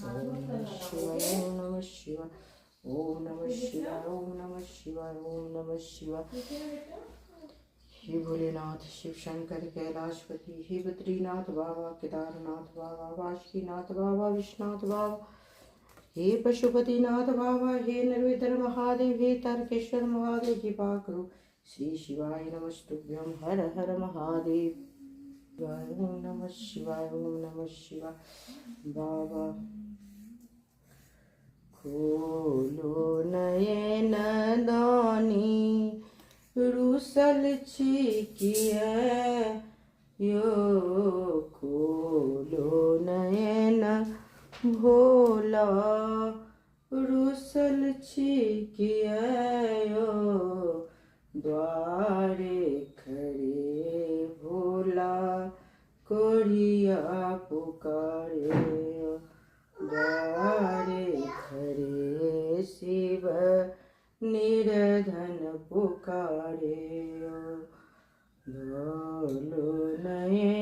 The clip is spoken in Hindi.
ओम नमः शिवाय ओम नमः शिवाय ओम नमः शिवाय ओम नमः शिवाय ओम नमः शिवाय। हे भोलेनाथ शिव शंकर कैलाशपति, हे बद्रीनाथ बाबा, केदारनाथ बाबा, बासुकीनाथ बाबा, विश्वनाथ बाबा, हे पशुपतिनाथ बाबा, हे नरवेदर महादेव, हे तारकेश्वर महादेव, कृपा करो। श्री शिवाय नमस्तुभ्यं, हर हर महादेव। ओम नमः शिवाय ओम नमः शिवाय। बाबा खोलो नयन दानी, रुसल छिकिया यो, खोलो नयन भोला, रुसल छिकिया यो, द्वारे खड़े भोला, कोढ़िया पुकारे, द्वारे खड़े शिव निर्धन पुकारे। खोलो नयन